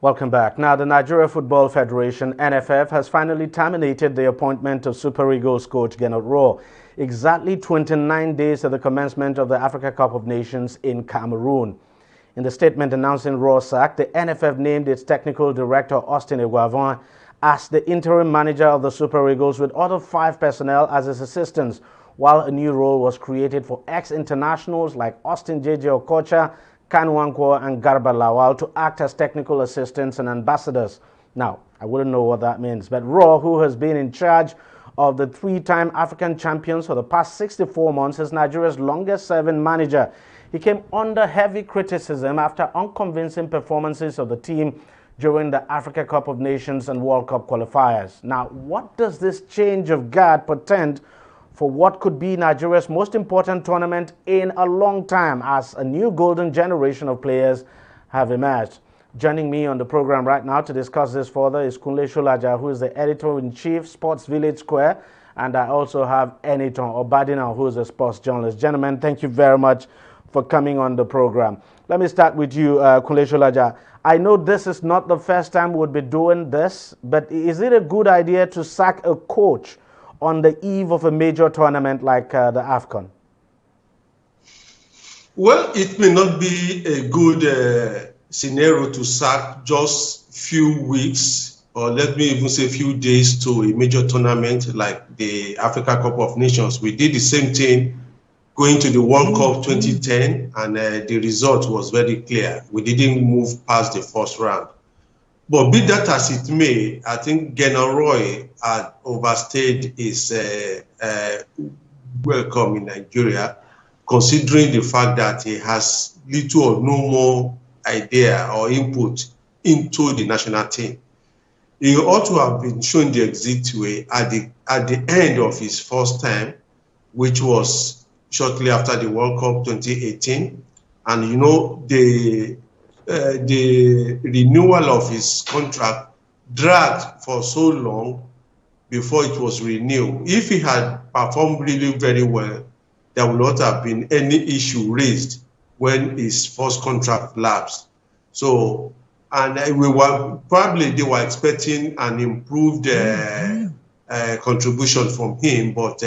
Welcome back. Now, the Nigeria Football Federation, NFF, has finally terminated the appointment of Super Eagles coach Gernot Rohr, exactly 29 days at the commencement of the Africa Cup of Nations in Cameroon. In the statement announcing Rohr's sack, the NFF named its technical director, Austin Eguavon, as the interim manager of the Super Eagles with other 5 personnel as his assistants, while a new role was created for ex-internationals like Austin J.J. Okocha, Kan Wankwo and Garba Lawal to act as technical assistants and ambassadors. Now, I wouldn't know what that means, but Rohr, who has been in charge of the 3-time African champions for the past 64 months, is Nigeria's longest-serving manager. He came under heavy criticism after unconvincing performances of the team during the Africa Cup of Nations and World Cup qualifiers. Now, what does this change of guard portend for what could be Nigeria's most important tournament in a long time, as a new golden generation of players have emerged? Joining me on the program right now to discuss this further is Kunle Sholaja, who is the editor-in-chief, Sports Village Square, and I also have Eniton Obadina, who is a sports journalist. Gentlemen, thank you very much for coming on the program. Let me start with you, Kunle Sholaja. I know this is not the first time we'll be doing this, but is it a good idea to sack a coach on the eve of a major tournament like the Afcon? Well, it may not be a good scenario to sack just few weeks, or let me even say few days, to a major tournament like the Africa Cup of Nations. We did the same thing going to the World Cup 2010, and the result was very clear. We didn't move past the first round. But be that as it may, I think Gernot Rohr had overstayed his welcome in Nigeria, considering the fact that he has little or no more idea or input into the national team. He ought to have been shown the exit way at the end of his first time, which was shortly after the World Cup 2018. And you know, the renewal of his contract dragged for so long before it was renewed. If he had performed really very well, there would not have been any issue raised when his first contract lapsed. So, and they were expecting an improved contribution from him, but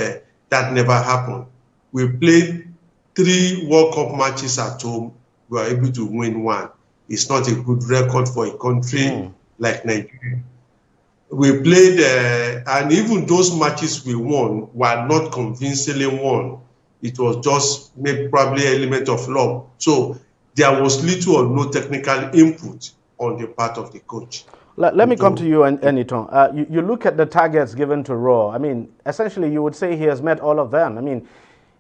that never happened. We played 3 World Cup matches at home. We were able to win 1. It's not a good record for a country like Nigeria. We played, and even those matches we won were not convincingly won. It was just maybe probably an element of luck. So there was little or no technical input on the part of the coach. Let me come to you, Eniton. You look at the targets given to Rohr. I mean, essentially, you would say he has met all of them. I mean,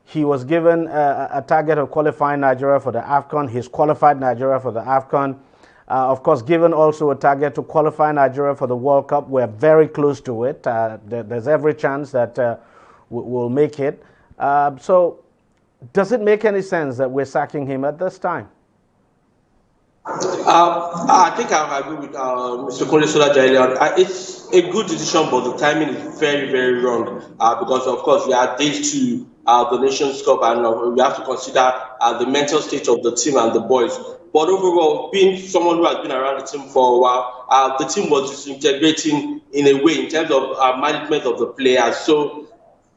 he was given a target of qualifying Nigeria for the Afcon. He's qualified Nigeria for the Afcon. Of course, given also a target to qualify Nigeria for the World Cup. We're very close to it. There's every chance that we'll make it. So does it make any sense that we're sacking him at this time? I think I agree with Mr. Kunle Sholaja earlier. It's a good decision, but the timing is very, very wrong because, of course, we are days to the Nations Cup, and we have to consider the mental state of the team and the boys. But overall, being someone who has been around the team for a while, the team was disintegrating in a way in terms of management of the players. So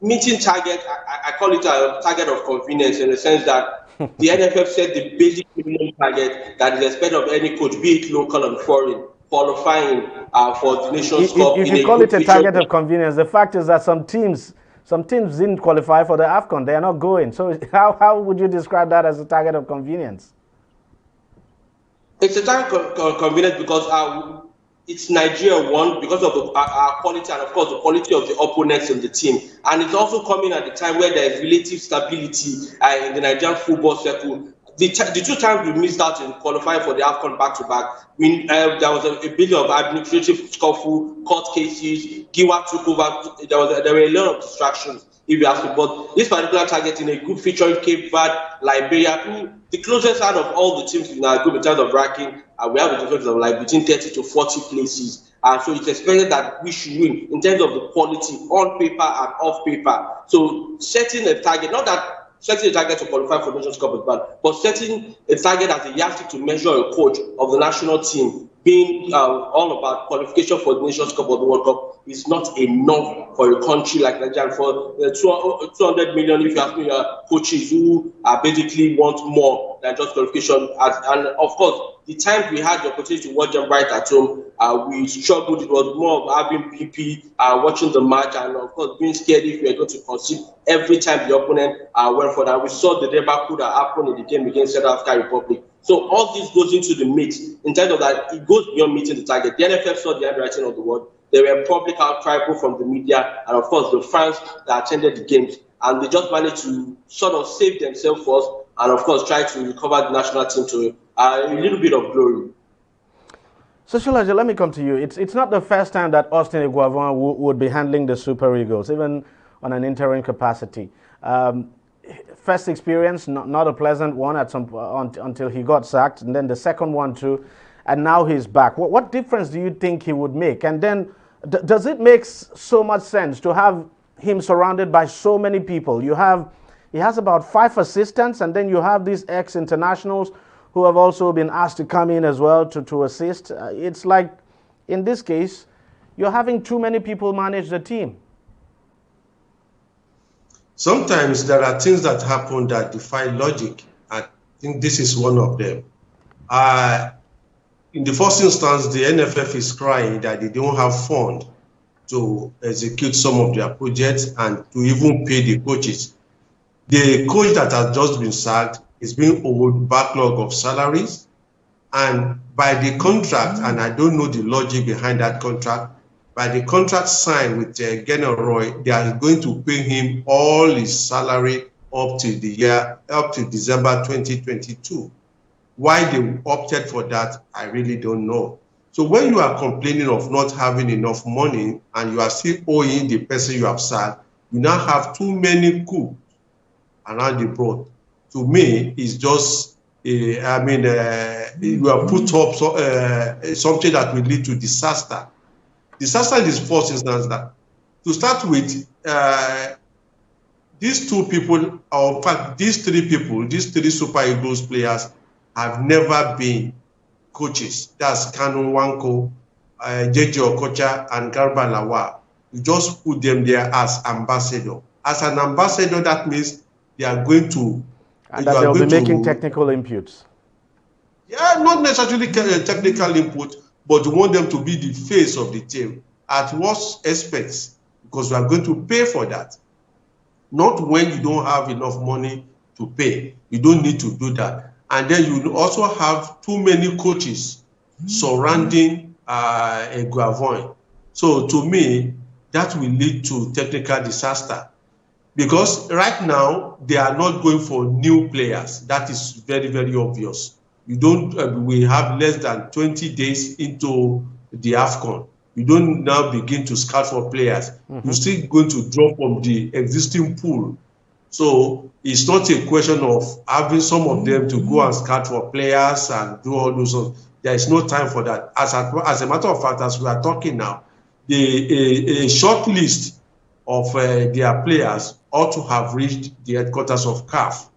meeting target, I call it a target of convenience, in the sense that the NFF set the basic minimum target that is expected of any coach, be it local and foreign, qualifying for the Nations Cup. If you call it a target of convenience, the fact is that some teams didn't qualify for the Afcon. They are not going. So how would you describe that as a target of convenience? It's a target of convenience because it's Nigeria won because of the quality and, of course, the quality of the opponents in the team. And it's also coming at the time where there is relative stability in the Nigerian football circle. The 2 times we missed out in qualifying for the Afcon back-to-back, there was a bit of administrative scuffle, court cases, Giwa took over. There were a lot of distractions, if you ask me. But this particular target in a group featuring Cape Verde, Liberia, the closest out of all the teams in our group in terms of ranking, we have a difference of like between 30 to 40 places. So it's expected that we should win in terms of the quality on paper and off paper. So setting a target, not that setting a target to qualify for Nations Cup is bad, but setting a target as a yardstick to measure a coach of the national team being all about qualification for the Nations Cup or the World Cup is not enough for a country like Nigeria. For 200 million, if you ask me, coaches who basically want more than just qualification. And of course, the times we had the opportunity to watch them right at home, we struggled. It was more of having BP, watching the match, and of course being scared if we were going to concede every time the opponent went for that. We saw the debacle that happened in the game against South African Republic. So all this goes into the mix in terms of that. It goes beyond meeting the target. The NFF saw the handwriting on the wall. There were public outcry from the media and of course the fans that attended the games, and they just managed to sort of save themselves first and of course try to recover the national team to a little bit of glory. So Sholaja, let me come to you. It's not the first time that Austin Eguavoen would be handling the Super Eagles, even on an interim capacity. First experience, not a pleasant one until he got sacked, and then the second one too, and now he's back. What difference do you think he would make? And then does it make so much sense to have him surrounded by so many people? He has about 5 assistants, and then you have these ex-internationals who have also been asked to come in as well to assist. It's like, in this case, you're having too many people manage the team. Sometimes there are things that happen that defy logic. I think this is one of them. In the first instance, the NFF is crying that they don't have funds to execute some of their projects and to even pay the coaches. The coach that has just been sacked is being owed backlog of salaries, and by the contract, and I don't know the logic behind that contract, by the contract signed with Gernot Rohr, they are going to pay him all his salary up to December 2022. Why they opted for that, I really don't know. So when you are complaining of not having enough money and you are still owing the person you have sacked, you now have too many cooks around the board. To me, it's just, you have put up something that will lead to disaster. Disaster in this first instance that, to start with, these two people, or in fact, these three people, these three Super Eagles players have never been coaches. That's Kanu Nwankwo, JJ Okocha, and Garba Lawal. You just put them there as ambassador. As an ambassador, that means they are going to... And that they'll be making technical inputs. Yeah, not necessarily technical input, but you want them to be the face of the team. At what expense? Because we are going to pay for that. Not when you don't have enough money to pay. You don't need to do that. And then you also have too many coaches surrounding Eguavoen. So to me, that will lead to technical disaster. Because right now, they are not going for new players. That is very, very obvious. You don't. We have less than 20 days into the Afcon. You don't now begin to scout for players. You're still going to draw from the existing pool. So it's not a question of having some of them to go and scout for players and do all those things. There is no time for that. As a matter of fact, as we are talking now, a short list of their players ought to have reached the headquarters of CAF,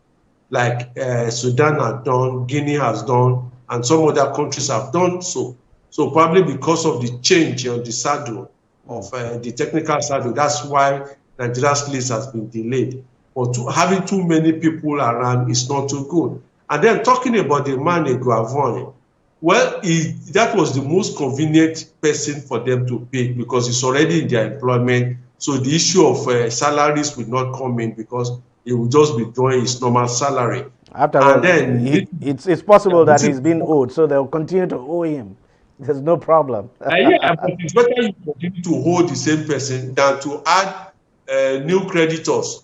like Sudan has done, Guinea has done, and some other countries have done so. So probably because of the change on the saddle of the technical saddle, that's why Nigeria's list has been delayed. But having too many people around is not too good. And then talking about the man Eguavoen, well, that was the most convenient person for them to pick because it's already in their employment. So the issue of salaries will not come in because he will just be drawing his normal salary. After all, it's possible that he's been owed, so they'll continue to owe him. There's no problem. Yeah, but it's better you continue to hold the same person than to add new creditors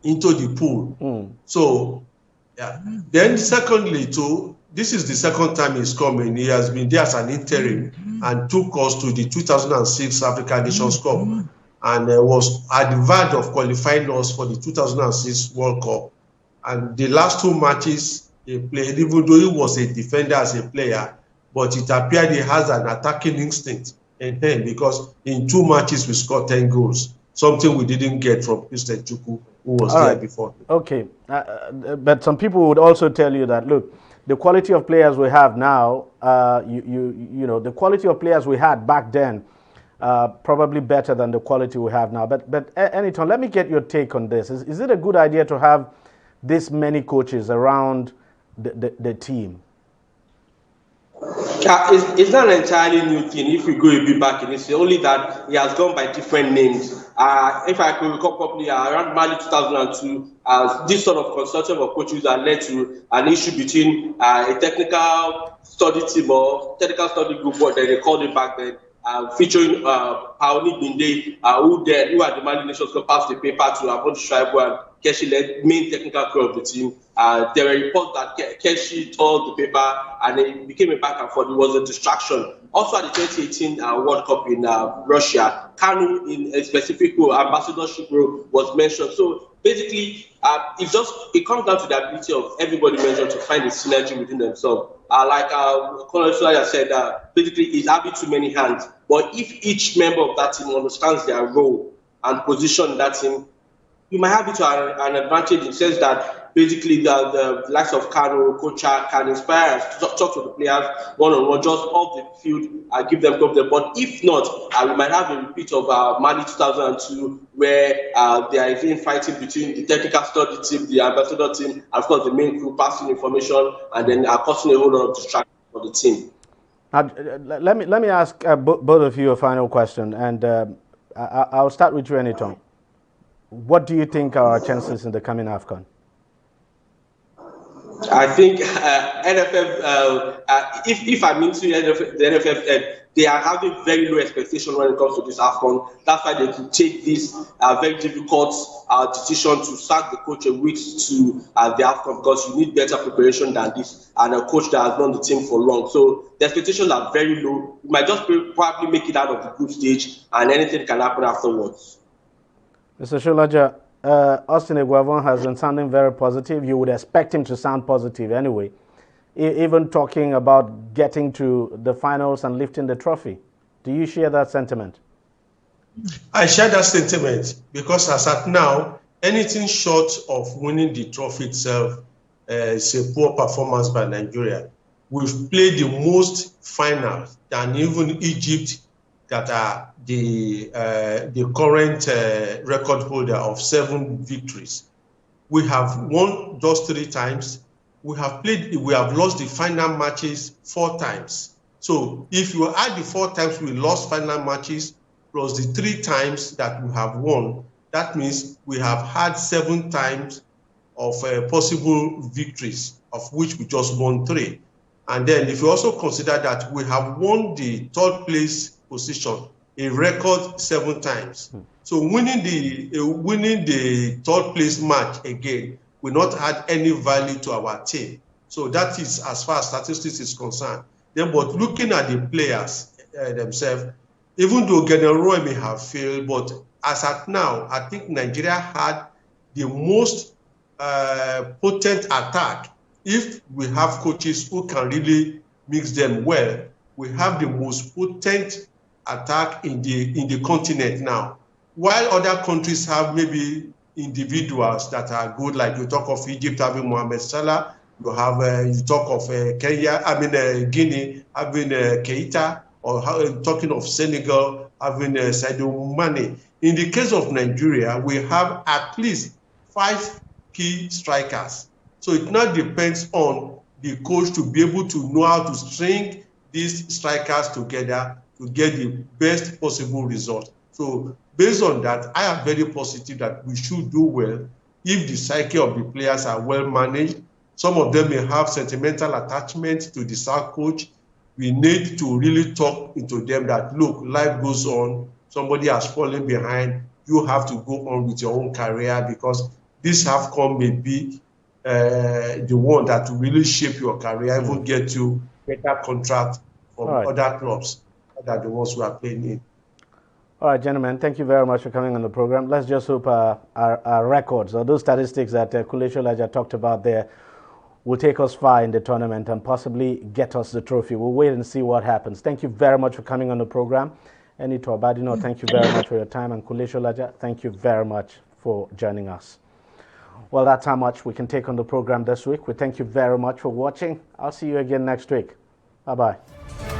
into the pool. So, yeah. Then secondly, too, this is the second time he's coming. He has been there as an interim and took us to the 2006 African Nations Cup and was at the verge of qualifying us for the 2006 World Cup. And the last two matches he played, even though he was a defender as a player, but it appeared he has an attacking instinct in him because in 2 matches we scored 10 goals, something we didn't get from Christian Chukwu who was All there right. before. Okay, but some people would also tell you that, look, the quality of players we have now, you know, the quality of players we had back then, probably better than the quality we have now. But Anyton, let me get your take on this. Is it a good idea to have this many coaches around the team? It's not an entirely new thing if we go a bit back in history, only that he has gone by different names. If I could recall properly, around Mali 2002, this sort of consortium of coaches that led to an issue between a technical study team or technical study group, what they called it back then, featuring Paoli Binde, who had the Mali Nations Cup, passed the paper to Abon Shaibu and Keshi led main technical crew of the team. There were reports that Keshi tore the paper and it became a back and forth. It was a distraction. Also at the 2018 World Cup in Russia, Kanu in a specific role, ambassadorship role was mentioned. So basically, it comes down to the ability of everybody mentioned to find a synergy within themselves. Like Colonel Sulaya said, basically it's having too many hands. But if each member of that team understands their role and position in that team, you might have it to an advantage in the sense that basically the likes of Kano, Kocha can inspire us to talk to the players one-on-one, just off the field, give them confidence. But if not, we might have a repeat of Mali 2002, where there is infighting between the technical study team, the ambassador team, and of course the main crew passing information, and then causing a whole lot of distraction for the team. Now, let me ask both of you a final question, and I'll start with you, Anyton. What do you think are our chances in the coming Afcon? I think NFF, if I'm into the NFF, they are having very low expectation when it comes to this Afcon. That's why they could take this very difficult decision to sack the coach a week to the Afcon, because you need better preparation than this, and a coach that has known the team for long. So the expectations are very low. We might just probably make it out of the group stage, and anything can happen afterwards. Mr. Shulaja, Austin Eguavon has been sounding very positive. You would expect him to sound positive anyway, even talking about getting to the finals and lifting the trophy. Do you share that sentiment? I share that sentiment because as at now, anything short of winning the trophy itself is a poor performance by Nigeria. We've played the most finals than even Egypt, that are the current record holder of 7 victories. We have won just 3 times. We have lost the final matches 4 times. So if you add the 4 times we lost final matches plus the 3 times that we have won, that means we have had 7 times of possible victories, of which we just won 3. And then if you also consider that we have won the 3rd place position a record 7 times. So winning the 3rd place match again will not add any value to our team. So that is as far as statistics is concerned. Then, but looking at the players themselves, even though General Roy may have failed, but as at now, I think Nigeria had the most potent attack. If we have coaches who can really mix them well, we have the most potent attack in the continent now. While other countries have maybe individuals that are good, like you talk of Egypt having Mohamed Salah, you have you talk of Guinea having Keita, or talking of Senegal having Sadio Mane. In the case of Nigeria, we have at least 5 key strikers. So it now depends on the coach to be able to know how to string these strikers together to get the best possible result. So based on that, I am very positive that we should do well if the psyche of the players are well managed. Some of them may have sentimental attachment to the South coach. We need to really talk into them that, look, life goes on. Somebody has fallen behind. You have to go on with your own career, because this Afcon may be the one that will really shape your career, even get you better contract from other clubs than the ones who are playing in. All right, gentlemen, thank you very much for coming on the program. Let's just hope our records, or those statistics that Kule Sholaja talked about there, will take us far in the tournament and possibly get us the trophy. We'll wait and see what happens. Thank you very much for coming on the program. Enito Abadino, thank you very much for your time. And Kule Sholaja, thank you very much for joining us. Well, that's how much we can take on the program this week. We thank you very much for watching. I'll see you again next week. Bye-bye.